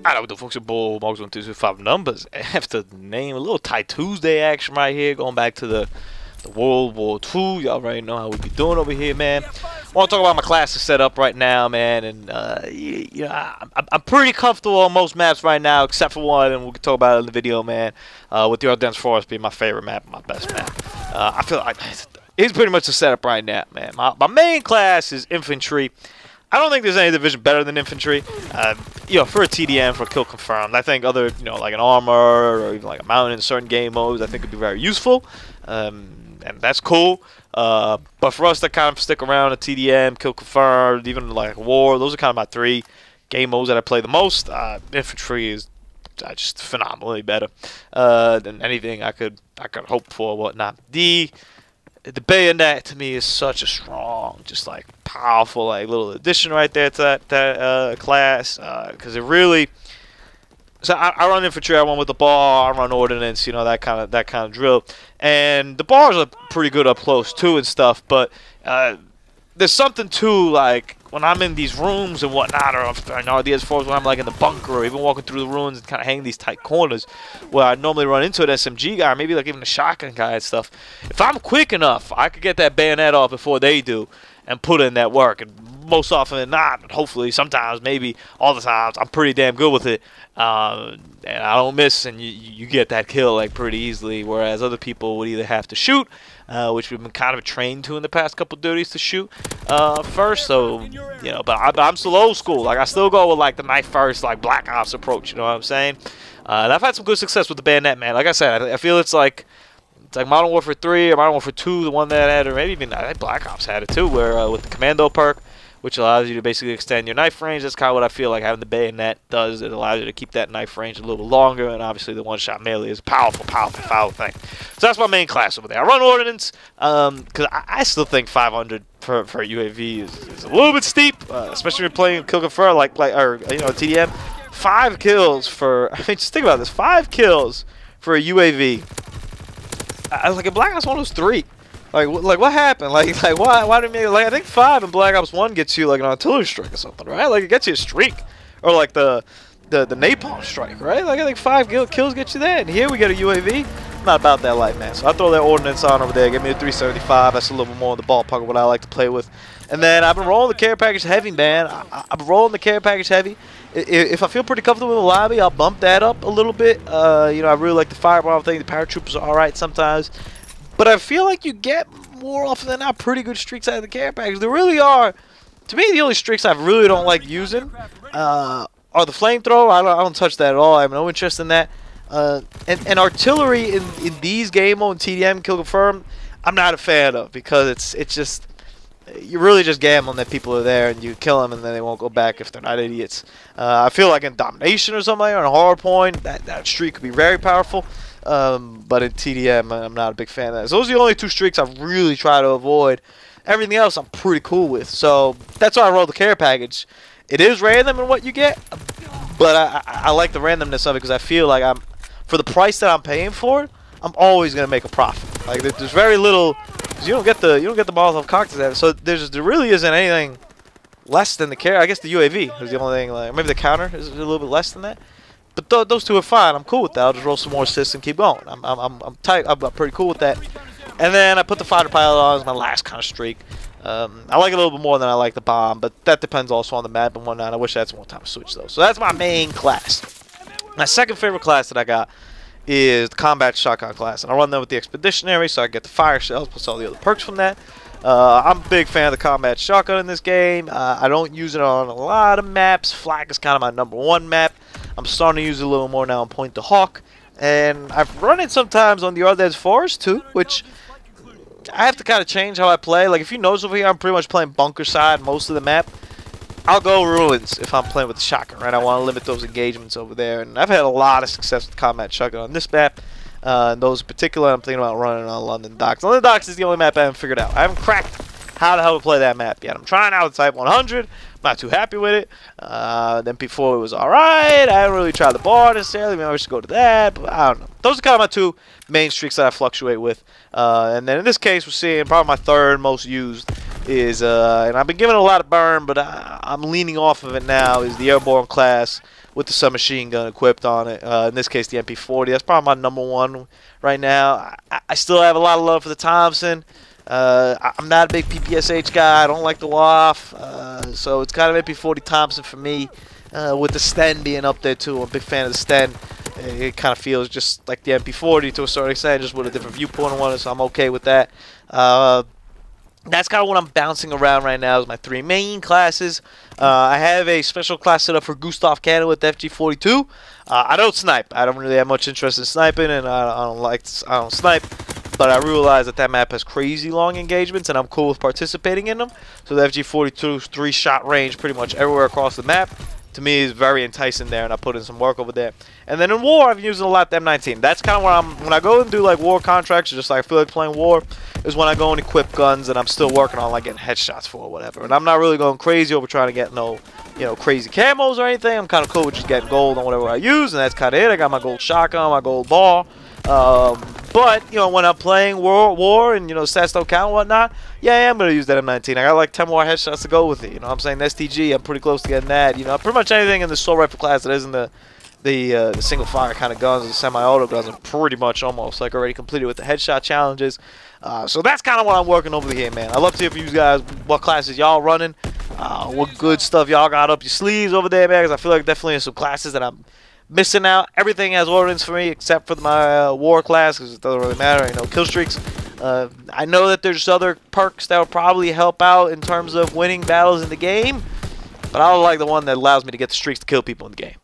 Alright, with the folks at Bull, Marks 1, 2, 3, 5 numbers. After the name, a little Tie Tuesday action right here, going back to the World War II. Y'all already know how we be doing over here, man. I want to talk about my classes set up right now, man, and I'm pretty comfortable on most maps right now, except for one, and we can talk about it in the video, man. With the Dense Forest being my favorite map, my best map. I feel like it's pretty much the setup right now, man. My main class is infantry. I don't think there's any division better than infantry. For a TDM, for a kill confirmed, I think other, like an armor or even like a mountain in certain game modes, I think would be very useful. And that's cool. But for us to kind of stick around a TDM, kill confirmed, even like war, those are kind of my three game modes that I play the most. Infantry is just phenomenally better than anything I could hope for or whatnot. The bayonet to me is such a strong, just like powerful, like little addition right there to that class, because it really. So I run infantry, I run with the bar, I run ordnance, that kind of drill, and the bars are pretty good up close too and stuff. But there's something too, like when I'm in these rooms and whatnot, or RDS force when I'm like in the bunker, or even walking through the ruins and kind of hanging these tight corners, where I normally run into an SMG guy, maybe like even a shotgun guy and stuff. If I'm quick enough, I could get that bayonet off before they do, and put in that work. And most often than not, hopefully, sometimes, maybe all the times, I'm pretty damn good with it. And I don't miss, and you get that kill like pretty easily. Whereas other people would either have to shoot, which we've been kind of trained to in the past couple duties to shoot first. So but I'm still old school. Like I still go with like the knife first, like Black Ops approach. You know what I'm saying? And I've had some good success with the bayonet, man. Like I said, I feel it's like Modern Warfare 3 or Modern Warfare 2, the one that had, or maybe even I think Black Ops had it too, where with the Commando perk, which allows you to basically extend your knife range. That's kind of what I feel like having the bayonet does. It allows you to keep that knife range a little bit longer, and obviously the one-shot melee is a powerful thing. So that's my main class over there. I run ordnance because I still think 500 for UAV is a little bit steep, especially when you're playing kill confirm like TDM. 5 kills for, just think about this, 5 kills for a UAV. Like in Black Ops 1 was 3. Like what happened? Like why did me I think 5 in Black Ops 1 gets you like an artillery strike or something, right? Like it gets you a streak, or like the napalm strike, right? Like I think 5 kills get you that, and here we get a UAV. I'm not about that life, man. So I throw that ordnance on over there, give me a 375. That's a little bit more in the ballpark of what I like to play with. And then I've been rolling the care package heavy, man. I've been rolling the care package heavy. If I feel pretty comfortable in the lobby, I'll bump that up a little bit. I really like the firebomb thing. The paratroopers are alright sometimes. But I feel like you get more often than not pretty good streaks out of the care package. There really are. To me, the only streaks I really don't like using are the flamethrower. I don't touch that at all. I have no interest in that. And artillery in these game mode and TDM kill confirm, I'm not a fan of, because it's just, you're really just gambling that people are there and you kill them and then they won't go back if they're not idiots. I feel like in domination or something, or in a hard point, that streak could be very powerful. But in TDM, I'm not a big fan of that. So those are the only 2 streaks I really try to avoid. Everything else I'm pretty cool with. So that's why I roll the care package. It is random in what you get, but I like the randomness of it, because I feel like for the price that I'm paying for it, I'm always gonna make a profit. Like there's very little, cause you don't get the Molotov cocktails. So there really isn't anything less than the care. I guess the UAV is the only thing. Like maybe the counter is a little bit less than that. But those 2 are fine. I'm cool with that. I'll just roll some more assists and keep going. I'm tight. I'm pretty cool with that. And then I put the fighter pilot on as my last kind of streak. I like it a little bit more than I like the bomb, but that depends also on the map and whatnot. I wish I had some more time to switch though. So that's my main class. My second favorite class that I got is the combat shotgun class, and I run that with the expeditionary, so I get the fire shells plus all the other perks from that. I'm a big fan of the combat shotgun in this game. I don't use it on a lot of maps. Flak is kind of my #1 map. I'm starting to use it a little more now on Point to Hawk, and I've run it sometimes on the RDS Forest too, which I have to kind of change how I play. Like if you notice over here, I'm pretty much playing bunker side most of the map. I'll go ruins if I'm playing with the shotgun, right? I want to limit those engagements over there, and I've had a lot of success with combat shotgun on this map. And those in particular, I'm thinking about running on London Docks. London Docks is the only map I haven't figured out. I haven't cracked how the hell to play that map yet. I'm trying out the Type 100. I'm not too happy with it. Then before it was alright. I haven't really tried the bar necessarily. Maybe I should go to that, but I don't know. Those are kind of my 2 main streaks that I fluctuate with. And then in this case, we're seeing probably my 3rd most used is, and I've been giving it a lot of burn, but I'm leaning off of it now, is the airborne class with the submachine gun equipped on it. In this case, the MP40. That's probably my #1 right now. I still have a lot of love for the Thompson. I'm not a big PPSH guy. I don't like the WAF, so it's kind of MP40 Thompson for me, with the Sten being up there too. I'm a big fan of the Sten. It kind of feels just like the MP40 to a certain extent, just with a different viewpoint on it, so I'm okay with that. That's kind of what I'm bouncing around right now is my 3 main classes. I have a special class set up for Gustav Cannon with the FG42. I don't snipe. I don't really have much interest in sniping, and I don't snipe. But I realize that map has crazy long engagements, and I'm cool with participating in them. So the FG42's 3-shot range pretty much everywhere across the map, to me, is very enticing there, and I put in some work over there. And then in war, I've used a lot the M19. That's kind of where when I go and do like war contracts, or just like I feel like playing war, is when I go and equip guns that I'm still working on, like getting headshots for or whatever. And I'm not really going crazy over trying to get no, crazy camos or anything. I'm kind of cool with just getting gold on whatever I use, and that's kind of it. I got my gold shotgun, my gold ball. But, when I'm playing war and, stats don't count and whatnot, yeah, I am going to use that M19. I got like 10 more headshots to go with it. I'm saying STG, I'm pretty close to getting that. Pretty much anything in the assault rifle class that isn't the single fire kind of guns, the semi-auto guns, I'm pretty much almost like already completed with the headshot challenges. So that's kind of what I'm working over here, man. I'd love to hear from you guys what classes y'all running, what good stuff y'all got up your sleeves over there, man, because I feel like definitely in some classes that I'm missing out. Everything has ordnance for me except for my war class, because it doesn't really matter. Kill streaks. I know that there's other perks that will probably help out in terms of winning battles in the game, but I don't like the one that allows me to get the streaks to kill people in the game.